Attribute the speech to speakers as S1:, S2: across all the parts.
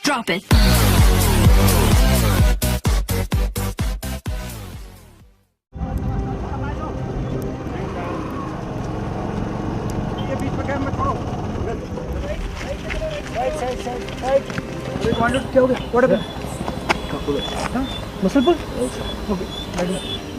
S1: Drop it.
S2: Muscle pull okay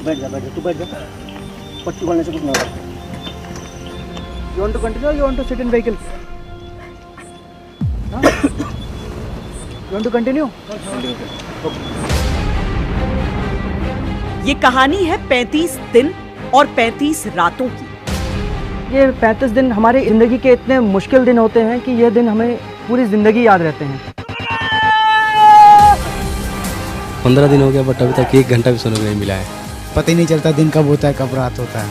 S2: बैठ जा तू बैठ जा पट्टी खोलने से कुछ ना होगा you want to continue you want to sit in vehicle you want to continue
S3: ये कहानी है 35 दिन और 35 रातों की।
S2: ये 35 दिन हमारी ज़िंदगी के इतने मुश्किल दिन होते हैं कि ये दिन हमें पूरी ज़िंदगी याद रहते हैं।
S4: 15 दिन हो गया बट अभी तक 1 घंटा भी सोने को नहीं मिला है।
S5: पता ही नहीं चलता दिन कब होता है कब रात होता है।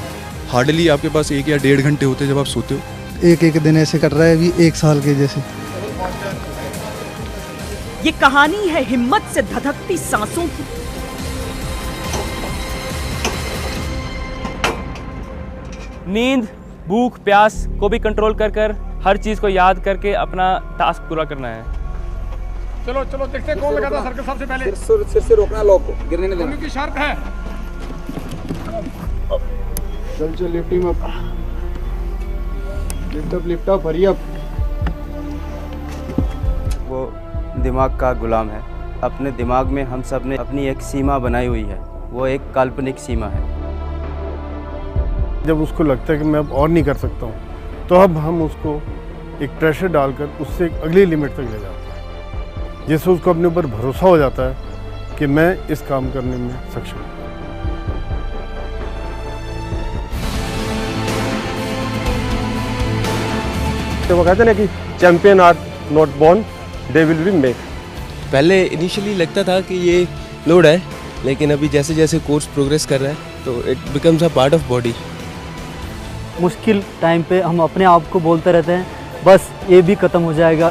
S6: हार्डली आपके पास 1 या 1.5 घंटे होते हैं जब आप सोते हो।
S5: एक दिन ऐसे कट रहा है अभी 1 साल के जैसे।
S3: ये कहानी है हिम्मत से धधकती सांसों की।
S7: नींद, भूख, प्यास को भी कंट्रोल कर हर चीज को याद करके अपना टास्क पूरा करना है।
S8: चलो चलो देखते हैं कौन लगाता सर्कल सबसे पहले।
S5: सिर से रोकना लॉक को गिरने नहीं देना।
S8: की शर्त है।
S5: चल lift him up lift up hurry up.
S4: वो दिमाग का गुलाम है। अपने दिमाग में हम सब ने अपनी एक सीमा बनाई हुई है, वो एक काल्पनिक सीमा है।
S9: जब उसको लगता है कि मैं अब और नहीं कर सकता हूँ तो अब हम उसको एक प्रेशर डालकर उससे एक अगली लिमिट तक ले जाते हैं, जिससे उसको अपने ऊपर भरोसा हो जाता है कि मैं इस काम करने में सक्षम हूँ। तो वो कहते हैं ना कि champion are not born, they will be made.
S4: पहले इनिशियली लगता था कि ये लोड है, लेकिन अभी जैसे जैसे कोर्स प्रोग्रेस कर रहा है तो it becomes a part of body.
S2: मुश्किल टाइम पे हम अपने आप को बोलते रहते हैं बस ये भी ख़त्म हो जाएगा।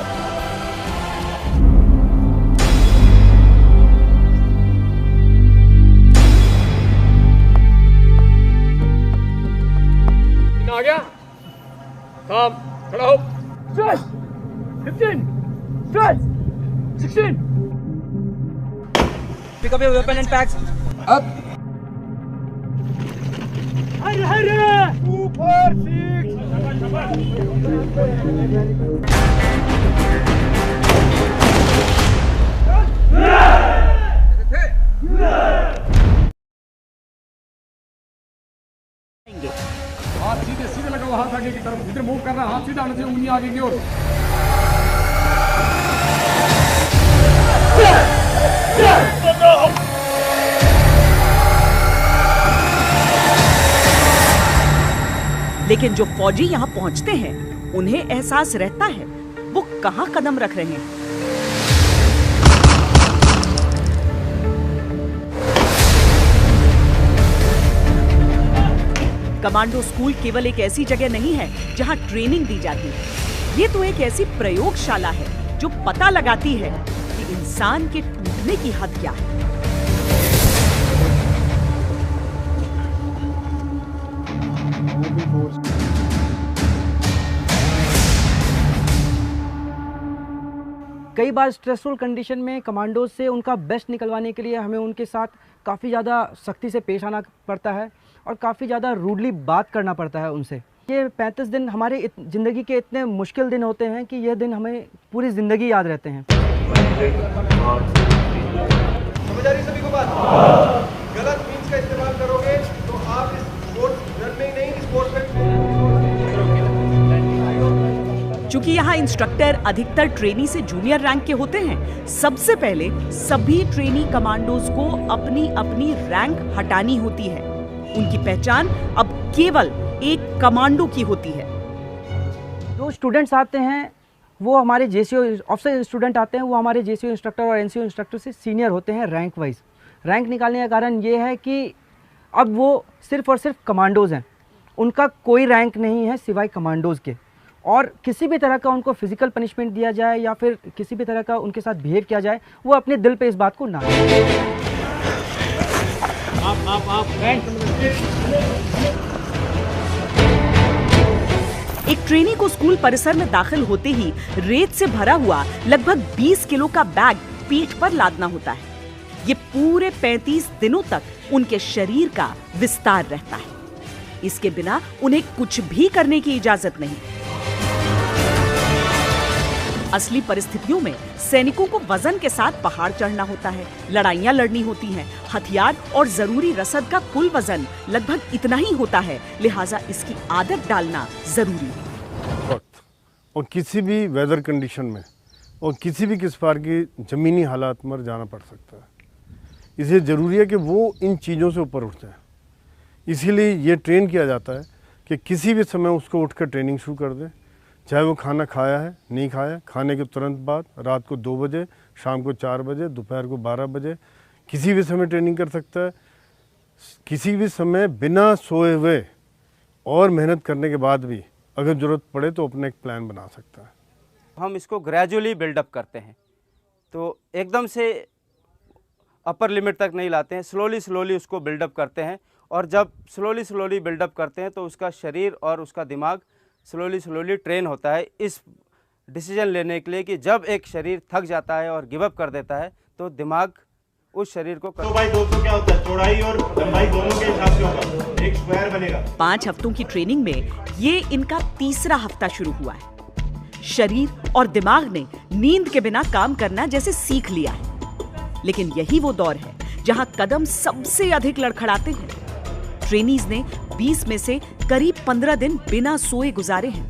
S8: आ गया काम खड़ा हो। 12 15 12 16
S2: pick up your weapon and packs up.
S8: हरे 2 4 हाथ सीधे लगाओ, हाथ आगे की तरफ, इधर मूव करना, हाथ सीधा आना चाहिए, उंगली आगे की ओर।
S3: लेकिन जो फौजी यहाँ पहुँचते हैं उन्हें एहसास रहता है वो कहाँ कदम रख रहे हैं। कमांडो स्कूल केवल एक ऐसी जगह नहीं है जहाँ ट्रेनिंग दी जाती है, ये तो एक ऐसी प्रयोगशाला है जो पता लगाती है कि इंसान के टूटने की हद क्या है।
S2: कई बार स्ट्रेसफुल कंडीशन में कमांडोज से उनका बेस्ट निकलवाने के लिए हमें उनके साथ काफ़ी ज़्यादा सख्ती से पेश आना पड़ता है और काफ़ी ज़्यादा रूडली बात करना पड़ता है उनसे। ये 35 दिन हमारी ज़िंदगी के इतने मुश्किल दिन होते हैं कि यह दिन हमें पूरी ज़िंदगी याद रहते हैं।
S8: समझ आ रही सभी को बात? गलत मीन्स का इस्तेमाल करोगे तो आप इस स्पोर्ट्स रन में नहीं, स्पोर्ट्स में।
S3: चूंकि यहाँ इंस्ट्रक्टर अधिकतर ट्रेनी से जूनियर रैंक के होते हैं, सबसे पहले सभी ट्रेनी कमांडोज को अपनी अपनी रैंक हटानी होती है। उनकी पहचान अब केवल एक कमांडो की होती है।
S2: जो स्टूडेंट्स आते हैं वो हमारे जेसीओ ऑफिसर स्टूडेंट आते हैं, वो हमारे जेसीओ इंस्ट्रक्टर और एनसीओ इंस्ट्रक्टर से सीनियर होते हैं रैंक वाइज। रैंक निकालने का कारण ये है कि अब वो सिर्फ और सिर्फ कमांडोज़ हैं, उनका कोई रैंक नहीं है सिवाय कमांडोज़ के। और किसी भी तरह का उनको फिजिकल पनिशमेंट दिया जाए या फिर किसी भी तरह का उनके साथ बिहेव किया जाए, वो अपने दिल पे इस बात को ना
S3: एक ट्रेनी को स्कूल परिसर में दाखिल होते ही रेत से भरा हुआ लगभग 20 किलो का बैग पीठ पर लादना होता है। ये पूरे 35 दिनों तक उनके शरीर का विस्तार रहता है। इसके बिना उन्हें कुछ भी करने की इजाजत नहीं। असली परिस्थितियों में सैनिकों को वजन के साथ पहाड़ चढ़ना होता है, लड़ाइयां लड़नी होती हैं, हथियार और जरूरी रसद का कुल वजन लगभग इतना ही होता है, लिहाजा इसकी आदत डालना जरूरी है।
S9: वक्त और किसी भी वेदर कंडीशन में और किसी भी प्रकार की ज़मीनी हालात में जाना पड़ सकता है। इसलिए ज़रूरी है कि वो इन चीज़ों से ऊपर उठ जाए। इसीलिए ये ट्रेन किया जाता है कि किसी भी समय उसको उठकर ट्रेनिंग शुरू कर दे, चाहे वो खाना खाया है नहीं खाया, खाने के तुरंत बाद, रात को 2 बजे, शाम को 4 बजे, दोपहर को 12 बजे, किसी भी समय ट्रेनिंग कर सकता है। किसी भी समय बिना सोए हुए और मेहनत करने के बाद भी अगर ज़रूरत पड़े तो अपना एक प्लान बना सकता है।
S1: हम इसको ग्रेजुअली बिल्डअप करते हैं, तो एकदम से अपर लिमिट तक नहीं लाते हैं, स्लोली उसको बिल्डअप करते हैं। और जब स्लोली बिल्डअप करते हैं तो उसका शरीर और उसका दिमाग स्लोली ट्रेन होता है इस डिसीजन लेने के लिए कि जब एक शरीर थक जाता है और गिव अप कर देता है तो दिमाग उस शरीर को
S8: 2x200 क्या होता है? चौड़ाई और लंबाई दोनों के हिसाब से होगा, एक स्क्वायर बनेगा।
S3: 5 हफ्तों की ट्रेनिंग में ये इनका तीसरा हफ्ता शुरू हुआ है। शरीर और दिमाग ने नींद के बिना काम करना जैसे सीख लिया है। लेकिन यही वो दौर है जहां कदम सबसे अधिक लड़खड़ाते हैं। ट्रेनीज ने 20 में से करीब 15 दिन बिना सोए गुजारे हैं।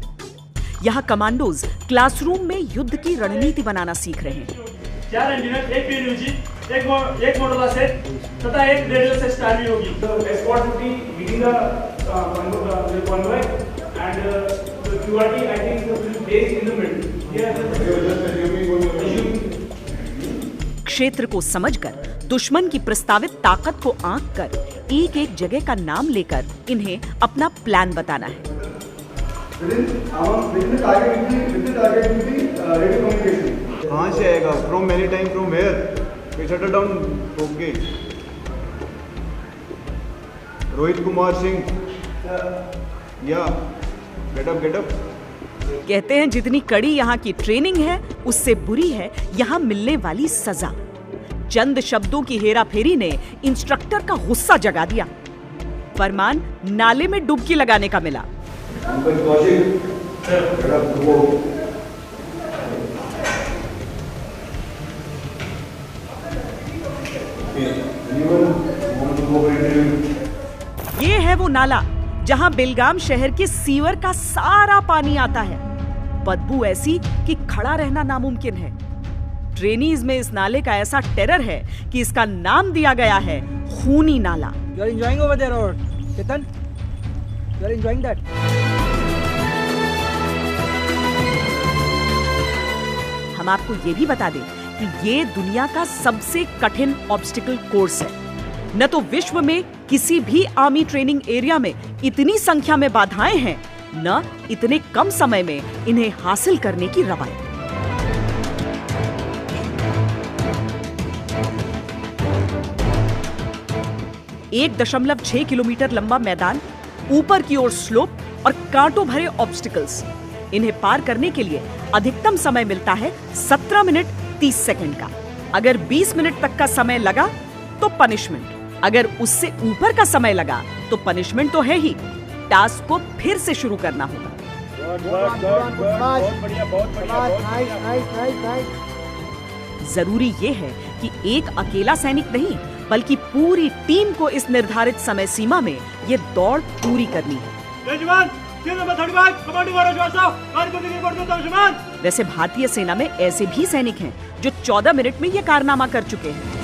S3: यहाँ कमांडोज क्लासरूम में युद्ध की रणनीति बनाना सीख रहे हैं।
S10: 4 इंजीनियर, एक पीएनयूजी, एक मोटोला सेट तथा एक रेडियो से स्टार्ट होगी। Escort duty leading the convoy and the QRT I think will based in the middle.
S3: क्षेत्र को समझकर दुश्मन की प्रस्तावित ताकत को आंक कर एक जगह का नाम लेकर इन्हें अपना प्लान बताना है।
S8: कहाँ से आएगा? From many time, from where? We shut down okay. Rohit Kumar Singh, या गेट अप।
S3: कहते हैं जितनी कड़ी यहाँ की ट्रेनिंग है उससे बुरी है यहाँ मिलने वाली सजा। चंद शब्दों की हेराफेरी ने इंस्ट्रक्टर का गुस्सा जगा दिया। फरमान नाले में डुबकी लगाने का मिला। ये है वो नाला जहां बेलगाम शहर के सीवर का सारा पानी आता है। बदबू ऐसी कि खड़ा रहना नामुमकिन है। ट्रेनीज में इस नाले का ऐसा टेरर है कि इसका नाम दिया गया है खूनी नाला।
S2: You are enjoying over there, or Ketan? You are enjoying that?
S3: हम आपको ये भी बता दें कि ये दुनिया का सबसे कठिन ऑब्स्टिकल कोर्स है। न तो विश्व में किसी भी आर्मी ट्रेनिंग एरिया में इतनी संख्या में बाधाएं हैं, न इतने कम समय में इन्हें हासिल करने की रवायत। 1.6 किलोमीटर लंबा मैदान, ऊपर की ओर स्लोप और कांटों भरे ऑब्स्टिकल्स। इन्हें पार करने के लिए अधिकतम समय मिलता है 17 मिनट 30 सेकंड का। अगर 20 मिनट तक का समय लगा तो पनिशमेंट, अगर उससे ऊपर का समय लगा तो पनिशमेंट तो है ही, टास्क को फिर से शुरू करना होगा। जरूरी ये है कि एक अकेला सैनिक नहीं बल्कि पूरी टीम को इस निर्धारित समय सीमा में ये दौड़ पूरी करनी है। वैसे भारतीय सेना में ऐसे भी सैनिक हैं जो 14 मिनट में ये कारनामा कर चुके हैं।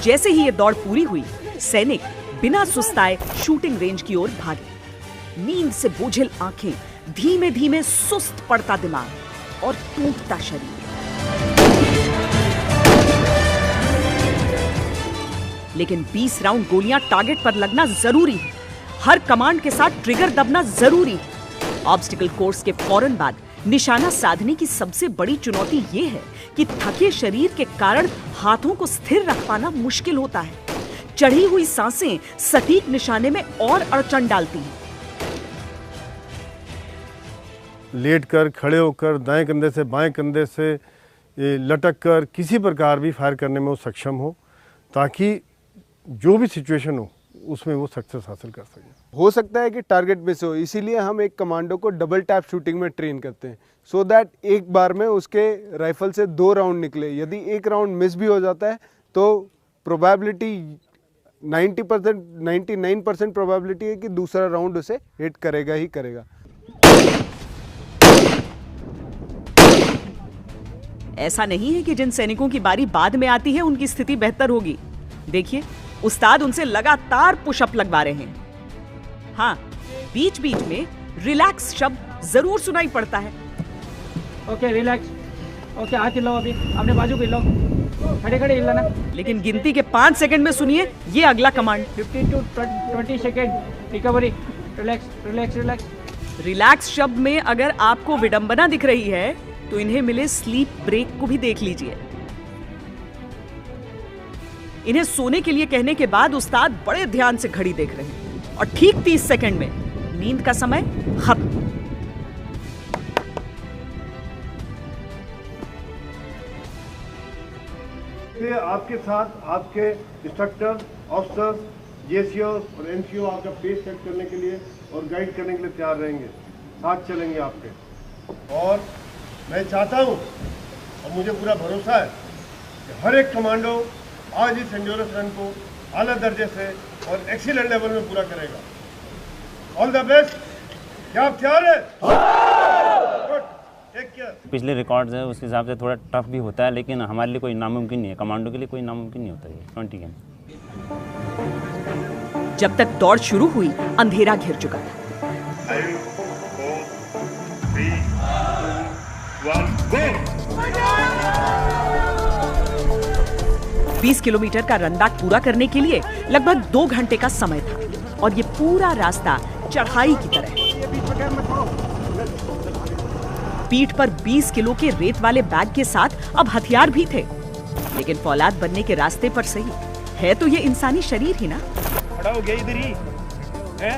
S3: जैसे ही ये दौड़ पूरी हुई, सैनिक बिना सुस्ताए शूटिंग रेंज की ओर भागे। नींद से बोझिल आंखें, धीमे धीमे सुस्त पड़ता दिमाग और टूटता शरीर। लेकिन 20 राउंड गोलियां टारगेट पर लगना जरूरी है। हर कमांड के साथ ट्रिगर दबना जरूरी है। ऑब्स्टिकल कोर्स के फौरन बाद निशाना साधने की सबसे बड़ी चुनौती ये है कि थके शरीर के कारण हाथों को स्थिर रख पाना मुश्किल होता है। चढ़ी हुई सांसें सटीक निशाने में और अड़चन डालती हैं।
S9: लेट कर, खड़े होकर, दाएं कंधे से बाएं कंधे से लटक कर किसी प्रकार भी फायर करने में वो सक्षम हो, ताकि जो भी सिचुएशन हो उसमें वो सक्सेस हासिल कर सके।
S11: हो सकता है कि टारगेट मिस हो, इसीलिए हम एक कमांडो को डबल टैप शूटिंग में ट्रेन करते हैं, सो दैट एक बार में उसके राइफल से 2 राउंड निकले। यदि एक राउंड मिस भी हो जाता है तो प्रोबेबिलिटी 99% प्रोबेबिलिटी है कि दूसरा राउंड उसे हिट करेगा ही करेगा।
S3: ऐसा नहीं है कि जिन सैनिकों की बारी बाद में आती है उनकी स्थिति बेहतर होगी। देखिए, उस्ताद उनसे लगातार पुशअप लगवा रहे हैं। हाँ, बीच बीच में रिलैक्स शब्द जरूर सुनाई पड़ता है।
S2: Okay, relax. ओके, हाथ हिलाओ, अभी अपने बाजू पे हिलाओ, खड़े खड़े हिलाना।
S3: लेकिन गिनती के 5 सेकंड में सुनिए ये अगला command.
S2: 15 to 20 second recovery. Relax relax relax.
S3: Relax शब्द में अगर आपको विडंबना दिख रही है तो इन्हें मिले स्लीप ब्रेक को भी देख लीजिए। इन्हें सोने के लिए कहने के बाद उस्ताद बड़े ध्यान से घड़ी देख रहे हैं और ठीक 30 सेकंड में नींद का समय खत्म।
S9: आपके साथ आपके इंस्ट्रक्टर, ऑफिसर्स, जेसीओ और एनसीओ आपका पेस सेट करने के लिए और गाइड करने के लिए तैयार रहेंगे, साथ चलेंगे आपके। और मैं चाहता हूं और मुझे पूरा भरोसा है कि हर एक कमांडो आज इस एंड्योरेंस रन को आला दर्जे से और एक्सीलेंट लेवल में पूरा करेगा। All the best. क्या आप तैयार हैं?
S12: पिछले रिकॉर्ड्स है उसके हिसाब से थोड़ा टफ भी होता है, लेकिन हमारे लिए कोई नामुमकिन नहीं है, कमांडो के लिए कोई नामुमकिन नहीं होता है 20 गेम।
S3: जब तक दौड़ शुरू हुई अंधेरा घिर चुका था।
S10: 5, 4, 3, 2, 1, गो।
S3: 20 किलोमीटर का रन बैक पूरा करने के लिए लगभग 2 घंटे का समय था और ये पूरा रास्ता चढ़ाई की तरह है। पीठ पर 20 किलो के रेत वाले बैग के साथ अब हथियार भी थे, लेकिन फौलाद बनने के रास्ते पर सही है तो ये इंसानी शरीर ही ना।
S10: खड़ा हो गया इधर ही है?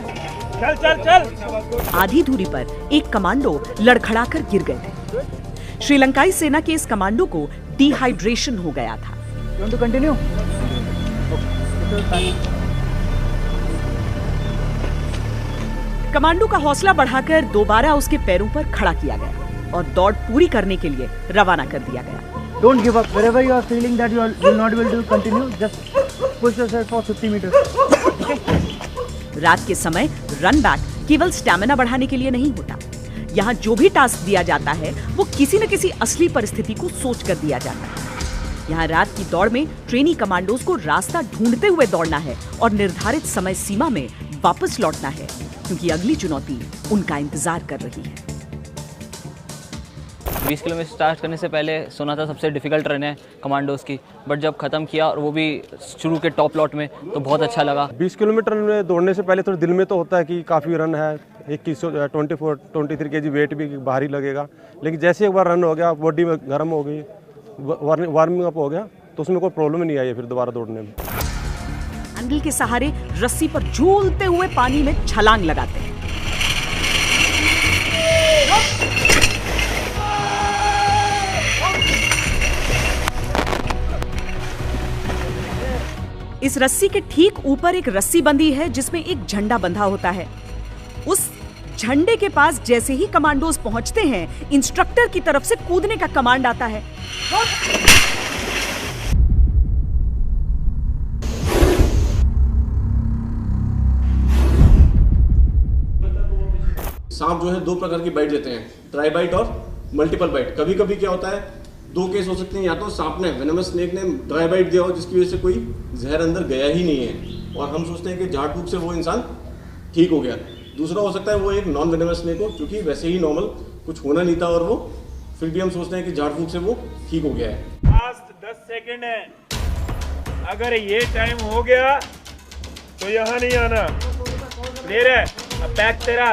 S10: चल चल चल।
S3: आधी दूरी पर एक कमांडो लड़खड़ाकर गिर गए थे। श्रीलंकाई सेना के इस कमांडो को डिहाइड्रेशन हो गया था।
S2: You want to continue?
S3: Commando का हौसला बढ़ाकर दोबारा उसके पैरों पर खड़ा किया गया और दौड़ पूरी करने के लिए रवाना कर दिया गया।
S2: Don't give up. Wherever you are feeling that you will not be able to continue, just push yourself for 50 meters.
S3: रात के समय रन बैक केवल स्टैमिना बढ़ाने के लिए नहीं होता। यहाँ जो भी टास्क दिया जाता है वो किसी न किसी असली परिस्थिति को सोच कर दिया जाता है। यहाँ रात की दौड़ में ट्रेनी कमांडोज को रास्ता ढूंढते हुए दौड़ना है और निर्धारित समय सीमा में वापस लौटना है, क्योंकि अगली चुनौती उनका इंतजार कर रही है।
S13: 20 किलोमीटर स्टार्ट करने से पहले सुना था सबसे डिफिकल्ट रन है कमांडोज की, बट जब ख़त्म किया और वो भी शुरू के टॉप लॉट में तो बहुत अच्छा लगा।
S9: 20 किलोमीटर में दौड़ने से पहले थोड़ा दिल में तो होता है कि काफ़ी रन है, 23 kg वेट भी भारी लगेगा, लेकिन जैसे एक बार रन हो गया, बॉडी में गर्म हो गई, वार्मिंग अप हो गया, तो उसमें कोई प्रॉब्लम नहीं आई है फिर दोबारा दौड़ने में।
S3: हैंडल के सहारे रस्सी पर झूलते हुए पानी में छलांग लगाते हैं। इस रस्सी के ठीक ऊपर एक रस्सी बंधी है जिसमें एक झंडा बंधा होता है। उस झंडे के पास जैसे ही कमांडोज पहुंचते हैं, इंस्ट्रक्टर की तरफ से कूदने का कमांड आता है।
S14: सांप जो है 2 प्रकार की बाइट देते हैं, ट्राई बाइट और मल्टीपल बाइट। कभी कभी क्या होता है, 2 केस हो सकते हैं, या तो सांप ने, वेनमस स्नेक ने ड्राई बाइट दिया हो जिसकी वजह से कोई जहर अंदर गया ही नहीं है और हम सोचते हैं कि झाड़ फूक से वो इंसान ठीक हो गया। दूसरा हो सकता है वो एक नॉन वेनमस स्नेक हो, क्योंकि वैसे ही नॉर्मल कुछ होना नहीं था और वो फिर भी हम सोचते हैं कि झाड़ फूक से वो ठीक हो गया है।
S10: लास्ट 10 सेकंड है, अगर ये टाइम हो गया तो यहाँ नहीं आना। क्लियर है? अब बैक तेरा।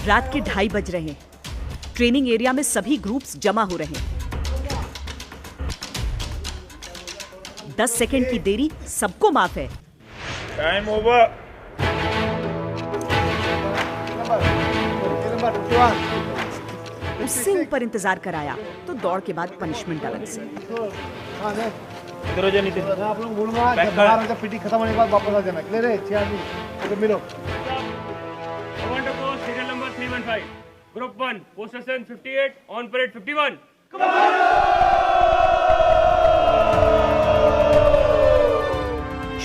S3: रात के 2:30 बज रहे हैं। ट्रेनिंग एरिया में सभी ग्रुप्स जमा हो रहे हैं। 10 सेकंड की देरी सबको माफ है।
S10: Time over.
S3: उससे ऊपर इंतजार कराया तो दौड़ के बाद पनिशमेंट अलग से।
S10: आप लोग बोलूंगा जब बाहर जब पीटी खत्म होने के बाद वापस आ जाना। क्लियर है? 6 आदमी तो मिलो।
S7: कमांडो को serial number 315, group 1, post station 58, on parade 51।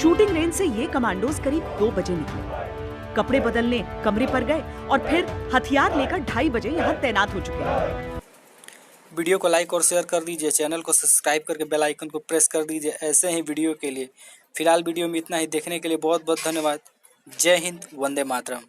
S3: Shooting range से ये कमांडोज करीब 2 बजे निकले, कपड़े बदलने कमरे पर गए और फिर हथियार लेकर 2:30 बजे यहाँ तैनात हो चुके हैं।
S15: वीडियो को लाइक और शेयर कर दीजिए, चैनल को सब्सक्राइब करके बेल आइकन को प्रेस कर दीजिए ऐसे ही वीडियो के लिए। फिलहाल वीडियो में इतना ही, देखने के लिए बहुत बहुत धन्यवाद। जय हिंद, वंदे मातरम।